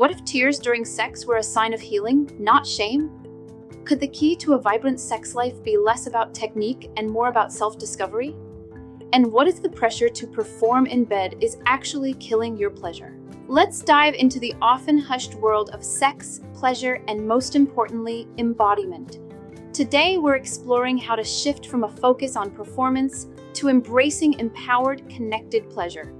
What if tears during sex were a sign of healing, not shame? Could the key to a vibrant sex life be less about technique and more about self-discovery? And what if the pressure to perform in bed is actually killing your pleasure? Let's dive into the often hushed world of sex, pleasure, and most importantly, embodiment. Today, we're exploring how to shift from a focus on performance to embracing empowered, connected pleasure.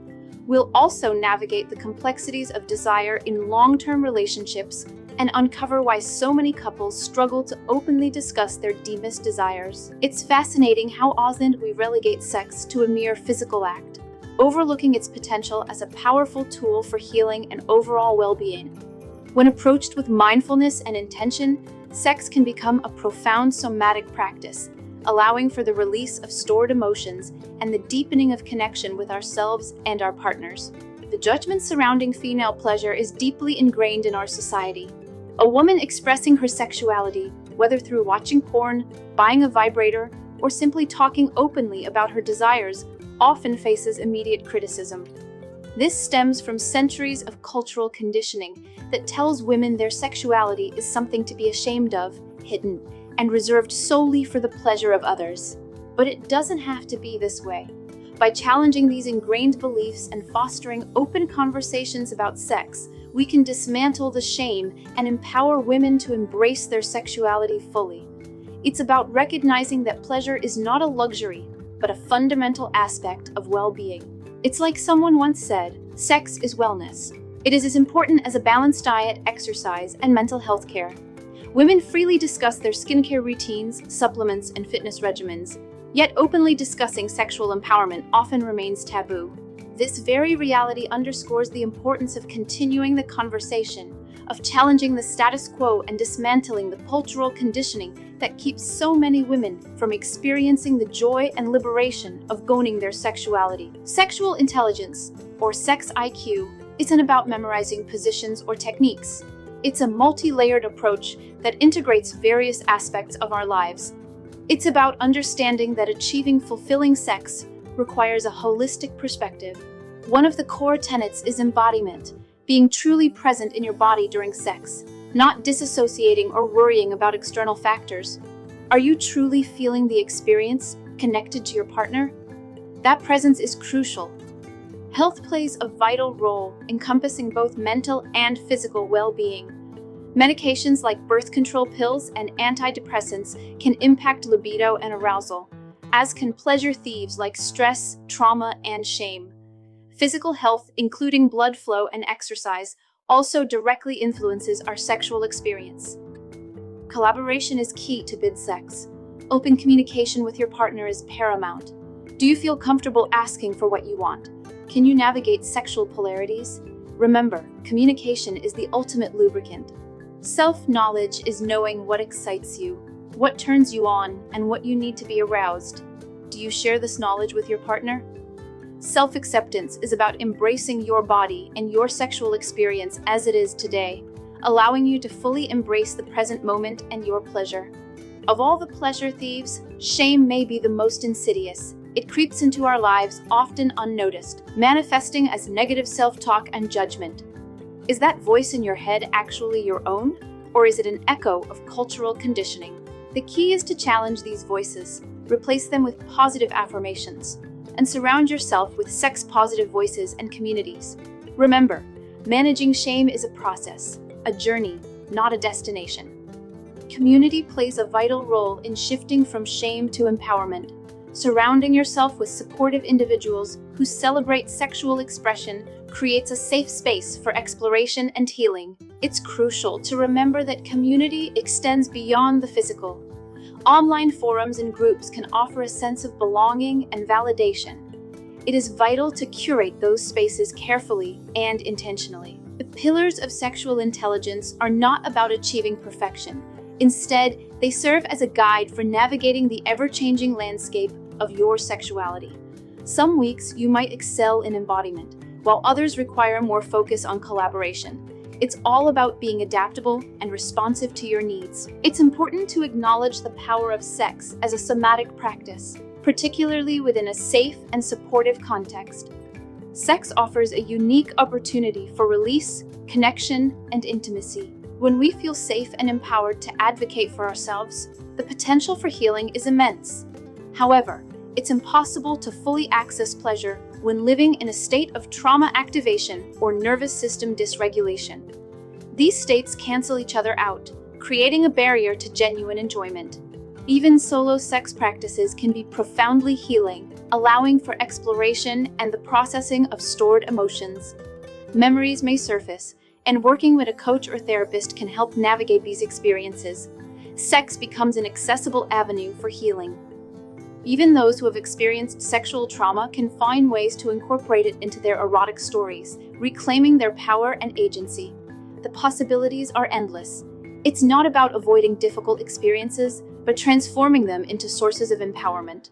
We'll also navigate the complexities of desire in long-term relationships and uncover why so many couples struggle to openly discuss their deepest desires. It's fascinating how often we relegate sex to a mere physical act, overlooking its potential as a powerful tool for healing and overall well-being. When approached with mindfulness and intention, sex can become a profound somatic practice, allowing for the release of stored emotions and the deepening of connection with ourselves and our partners. The judgment surrounding female pleasure is deeply ingrained in our society. A woman expressing her sexuality, whether through watching porn, buying a vibrator, or simply talking openly about her desires, often faces immediate criticism. This stems from centuries of cultural conditioning that tells women their sexuality is something to be ashamed of, hidden, and reserved solely for the pleasure of others. But it doesn't have to be this way. By challenging these ingrained beliefs and fostering open conversations about sex, we can dismantle the shame and empower women to embrace their sexuality fully. It's about recognizing that pleasure is not a luxury, but a fundamental aspect of well-being. It's like someone once said, sex is wellness. It is as important as a balanced diet, exercise, and mental health care. Women freely discuss their skincare routines, supplements, and fitness regimens, yet openly discussing sexual empowerment often remains taboo. This very reality underscores the importance of continuing the conversation, of challenging the status quo and dismantling the cultural conditioning that keeps so many women from experiencing the joy and liberation of owning their sexuality. Sexual intelligence, or sex IQ, isn't about memorizing positions or techniques. It's a multi-layered approach that integrates various aspects of our lives. It's about understanding that achieving fulfilling sex requires a holistic perspective. One of the core tenets is embodiment, being truly present in your body during sex, not disassociating or worrying about external factors. Are you truly feeling the experience, connected to your partner? That presence is crucial. Health plays a vital role, encompassing both mental and physical well-being. Medications like birth control pills and antidepressants can impact libido and arousal, as can pleasure thieves like stress, trauma, and shame. Physical health, including blood flow and exercise, also directly influences our sexual experience. Collaboration is key to bid sex. Open communication with your partner is paramount. Do you feel comfortable asking for what you want? Can you navigate sexual polarities? Remember, communication is the ultimate lubricant. Self-knowledge is knowing what excites you, what turns you on, and what you need to be aroused. Do you share this knowledge with your partner? Self-acceptance is about embracing your body and your sexual experience as it is today, allowing you to fully embrace the present moment and your pleasure. Of all the pleasure thieves, shame may be the most insidious. It creeps into our lives often unnoticed, manifesting as negative self-talk and judgment. Is that voice in your head actually your own, or is it an echo of cultural conditioning? The key is to challenge these voices, replace them with positive affirmations, and surround yourself with sex-positive voices and communities. Remember, managing shame is a process, a journey, not a destination. Community plays a vital role in shifting from shame to empowerment. Surrounding yourself with supportive individuals who celebrate sexual expression creates a safe space for exploration and healing. It's crucial to remember that community extends beyond the physical. Online forums and groups can offer a sense of belonging and validation. It is vital to curate those spaces carefully and intentionally. The pillars of sexual intelligence are not about achieving perfection. Instead, they serve as a guide for navigating the ever-changing landscape of your sexuality. Some weeks you might excel in embodiment, while others require more focus on collaboration. It's all about being adaptable and responsive to your needs. It's important to acknowledge the power of sex as a somatic practice, particularly within a safe and supportive context. Sex offers a unique opportunity for release, connection, and intimacy. When we feel safe and empowered to advocate for ourselves, the potential for healing is immense. However, it's impossible to fully access pleasure when living in a state of trauma activation or nervous system dysregulation. These states cancel each other out, creating a barrier to genuine enjoyment. Even solo sex practices can be profoundly healing, allowing for exploration and the processing of stored emotions. Memories may surface, and working with a coach or therapist can help navigate these experiences. Sex becomes an accessible avenue for healing. Even those who have experienced sexual trauma can find ways to incorporate it into their erotic stories, reclaiming their power and agency. The possibilities are endless. It's not about avoiding difficult experiences, but transforming them into sources of empowerment.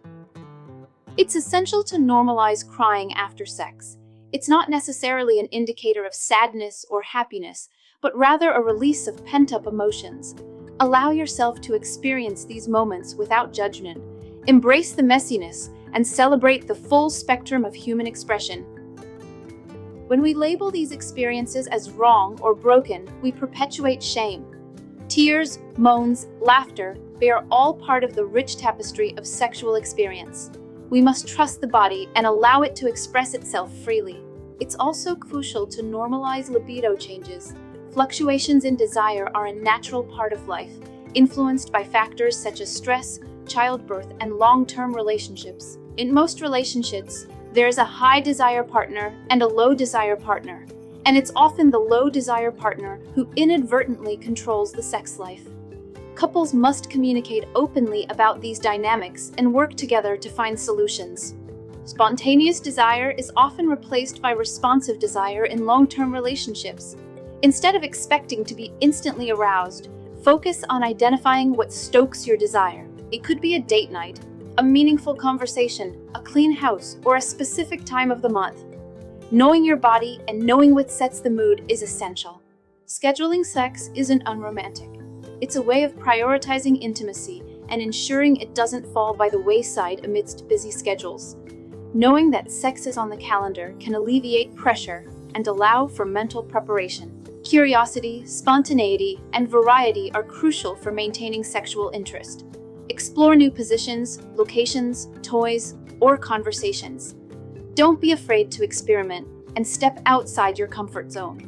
It's essential to normalize crying after sex. It's not necessarily an indicator of sadness or happiness, but rather a release of pent-up emotions. Allow yourself to experience these moments without judgment. Embrace the messiness and celebrate the full spectrum of human expression. When we label these experiences as wrong or broken, we perpetuate shame. Tears, moans, laughter, they are all part of the rich tapestry of sexual experience. We must trust the body and allow it to express itself freely. It's also crucial to normalize libido changes. Fluctuations in desire are a natural part of life, influenced by factors such as stress, childbirth, and long-term relationships. In most relationships, there is a high desire partner and a low desire partner, and it's often the low desire partner who inadvertently controls the sex life. Couples must communicate openly about these dynamics and work together to find solutions. Spontaneous desire is often replaced by responsive desire in long-term relationships. Instead of expecting to be instantly aroused, focus on identifying what stokes your desire. It could be a date night, a meaningful conversation, a clean house, or a specific time of the month. Knowing your body and knowing what sets the mood is essential. Scheduling sex isn't unromantic. It's a way of prioritizing intimacy and ensuring it doesn't fall by the wayside amidst busy schedules. Knowing that sex is on the calendar can alleviate pressure and allow for mental preparation. Curiosity, spontaneity, and variety are crucial for maintaining sexual interest. Explore new positions, locations, toys, or conversations. Don't be afraid to experiment and step outside your comfort zone.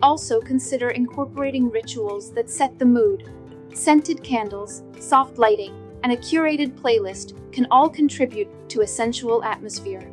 Also consider incorporating rituals that set the mood. Scented candles, soft lighting, and a curated playlist can all contribute to a sensual atmosphere.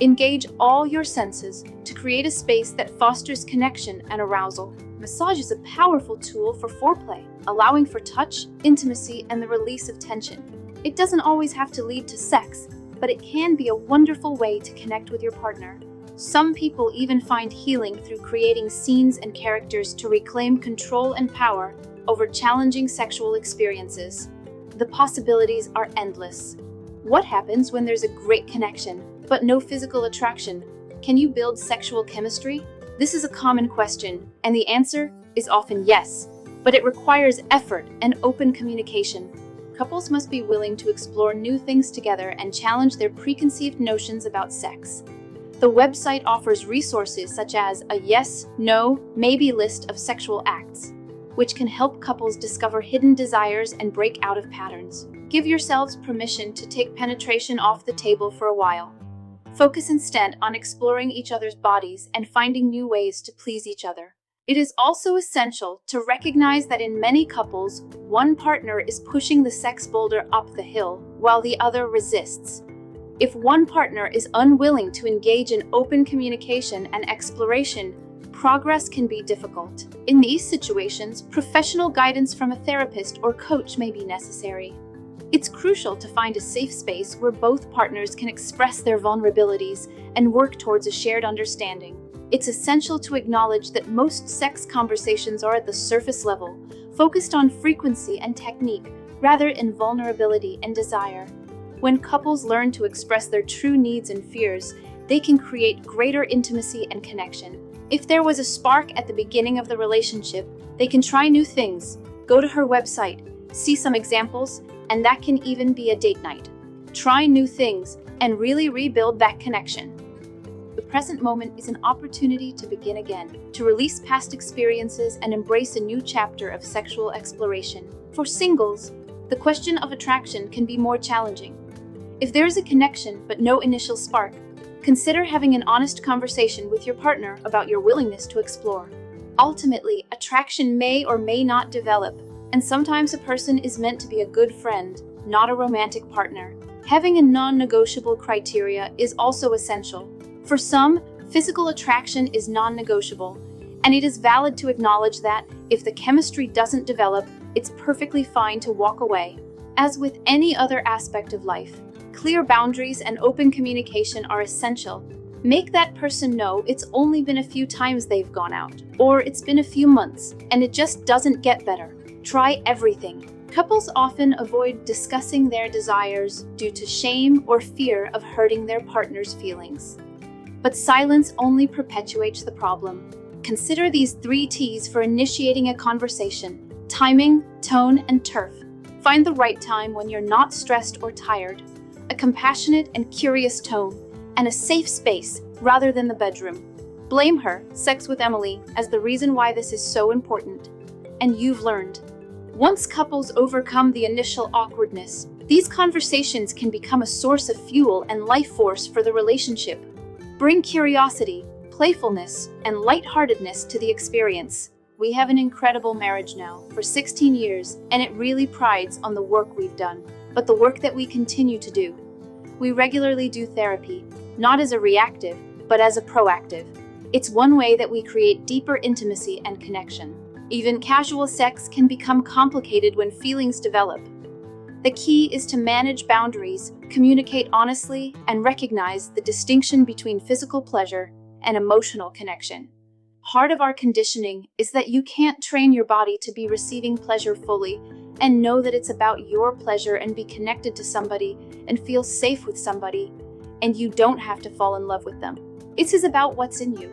Engage all your senses to create a space that fosters connection and arousal. Massage is a powerful tool for foreplay, allowing for touch, intimacy, and the release of tension. It doesn't always have to lead to sex, but it can be a wonderful way to connect with your partner. Some people even find healing through creating scenes and characters to reclaim control and power over challenging sexual experiences. The possibilities are endless. What happens when there's a great connection, but no physical attraction? Can you build sexual chemistry? This is a common question, and the answer is often yes, but it requires effort and open communication. Couples must be willing to explore new things together and challenge their preconceived notions about sex. The website offers resources such as a yes, no, maybe list of sexual acts, which can help couples discover hidden desires and break out of patterns. Give yourselves permission to take penetration off the table for a while. Focus instead on exploring each other's bodies and finding new ways to please each other. It is also essential to recognize that in many couples, one partner is pushing the sex boulder up the hill while the other resists. If one partner is unwilling to engage in open communication and exploration, progress can be difficult. In these situations, professional guidance from a therapist or coach may be necessary. It's crucial to find a safe space where both partners can express their vulnerabilities and work towards a shared understanding. It's essential to acknowledge that most sex conversations are at the surface level, focused on frequency and technique, rather than vulnerability and desire. When couples learn to express their true needs and fears, they can create greater intimacy and connection. If there was a spark at the beginning of the relationship, they can try new things, go to her website, see some examples, and that can even be a date night. Try new things and really rebuild that connection. The present moment is an opportunity to begin again, to release past experiences and embrace a new chapter of sexual exploration. For singles, the question of attraction can be more challenging. If there is a connection but no initial spark, consider having an honest conversation with your partner about your willingness to explore. Ultimately, attraction may or may not develop, and sometimes a person is meant to be a good friend, not a romantic partner. Having a non-negotiable criteria is also essential. For some, physical attraction is non-negotiable, and it is valid to acknowledge that if the chemistry doesn't develop, it's perfectly fine to walk away. As with any other aspect of life, clear boundaries and open communication are essential. Make that person know it's only been a few times they've gone out, or it's been a few months, and it just doesn't get better. Try everything. Couples often avoid discussing their desires due to shame or fear of hurting their partner's feelings. But silence only perpetuates the problem. Consider these 3 T's for initiating a conversation: timing, tone, and turf. Find the right time when you're not stressed or tired, a compassionate and curious tone, and a safe space rather than the bedroom. Blame her, Sex with Emily, as the reason why this is so important. And you've learned. Once couples overcome the initial awkwardness, these conversations can become a source of fuel and life force for the relationship. Bring curiosity, playfulness, and lightheartedness to the experience. We have an incredible marriage now for 16 years, and it really prides on the work we've done, but the work that we continue to do. We regularly do therapy, not as a reactive, but as a proactive. It's one way that we create deeper intimacy and connection. Even casual sex can become complicated when feelings develop. The key is to manage boundaries, communicate honestly, and recognize the distinction between physical pleasure and emotional connection. Part of our conditioning is that you can't train your body to be receiving pleasure fully, and know that it's about your pleasure and be connected to somebody and feel safe with somebody, and you don't have to fall in love with them. It is about what's in you.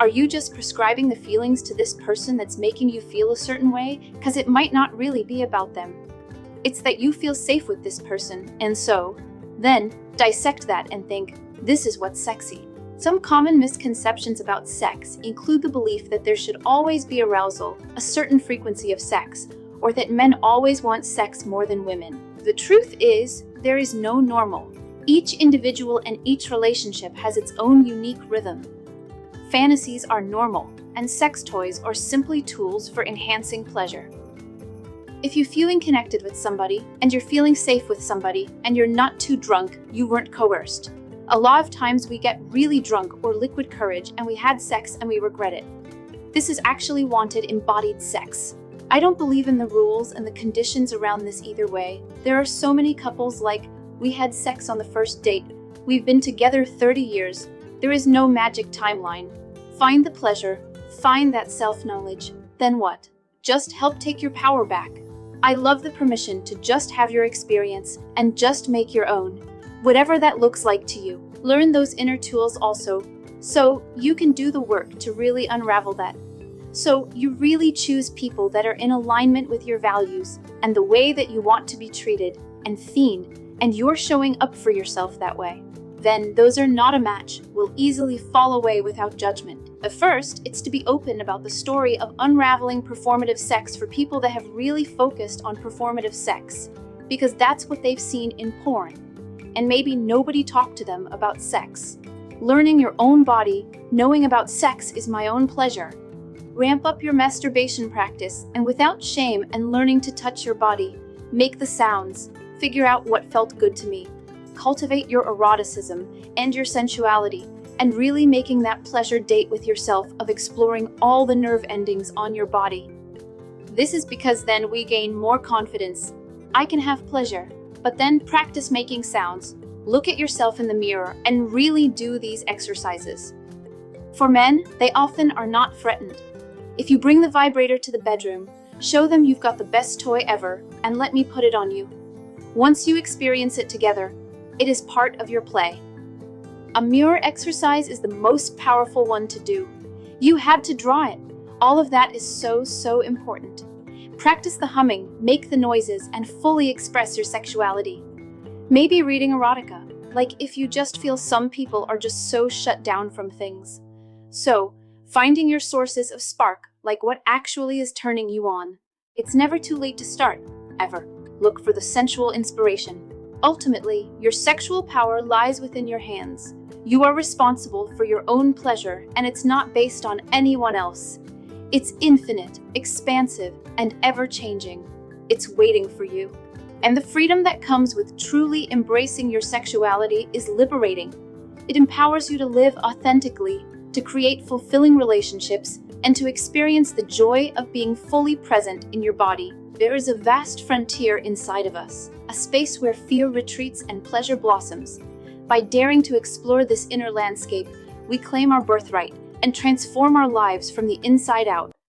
Are you just prescribing the feelings to this person that's making you feel a certain way? Because it might not really be about them. It's that you feel safe with this person, and so, then, dissect that and think, this is what's sexy. Some common misconceptions about sex include the belief that there should always be arousal, a certain frequency of sex, or that men always want sex more than women. The truth is, there is no normal. Each individual and each relationship has its own unique rhythm. Fantasies are normal, and sex toys are simply tools for enhancing pleasure. If you're feeling connected with somebody, and you're feeling safe with somebody, and you're not too drunk, you weren't coerced. A lot of times we get really drunk or liquid courage and we had sex and we regret it. This is actually wanted embodied sex. I don't believe in the rules and the conditions around this either way. There are so many couples like, we had sex on the first date, we've been together 30 years, there is no magic timeline. Find the pleasure, find that self-knowledge, then what? Just help take your power back. I love the permission to just have your experience and just make your own. Whatever that looks like to you. Learn those inner tools also, so you can do the work to really unravel that. So you really choose people that are in alignment with your values and the way that you want to be treated and seen, and you're showing up for yourself that way. Then those are not a match, will easily fall away without judgment. At first, it's to be open about the story of unraveling performative sex for people that have really focused on performative sex, because that's what they've seen in porn. And maybe nobody talked to them about sex. Learning your own body, knowing about sex is my own pleasure. Ramp up your masturbation practice, and without shame and learning to touch your body, make the sounds, figure out what felt good to me. Cultivate your eroticism and your sensuality, and really making that pleasure date with yourself of exploring all the nerve endings on your body. This is because then we gain more confidence. I can have pleasure, but then practice making sounds. Look at yourself in the mirror and really do these exercises. For men, they often are not threatened. If you bring the vibrator to the bedroom, show them you've got the best toy ever and let me put it on you. Once you experience it together, it is part of your play. A mirror exercise is the most powerful one to do. You had to draw it. All of that is so important. Practice the humming, make the noises, and fully express your sexuality. Maybe reading erotica, Like if you just feel some people are just so shut down from things. So, finding your sources of spark, like what actually is turning you on. It's never too late to start, ever. Look for the sensual inspiration. Ultimately, your sexual power lies within your hands. You are responsible for your own pleasure, and it's not based on anyone else. It's infinite, expansive, and ever-changing. It's waiting for you. And the freedom that comes with truly embracing your sexuality is liberating. It empowers you to live authentically, to create fulfilling relationships, and to experience the joy of being fully present in your body. There is a vast frontier inside of us, a space where fear retreats and pleasure blossoms. By daring to explore this inner landscape, we claim our birthright and transform our lives from the inside out.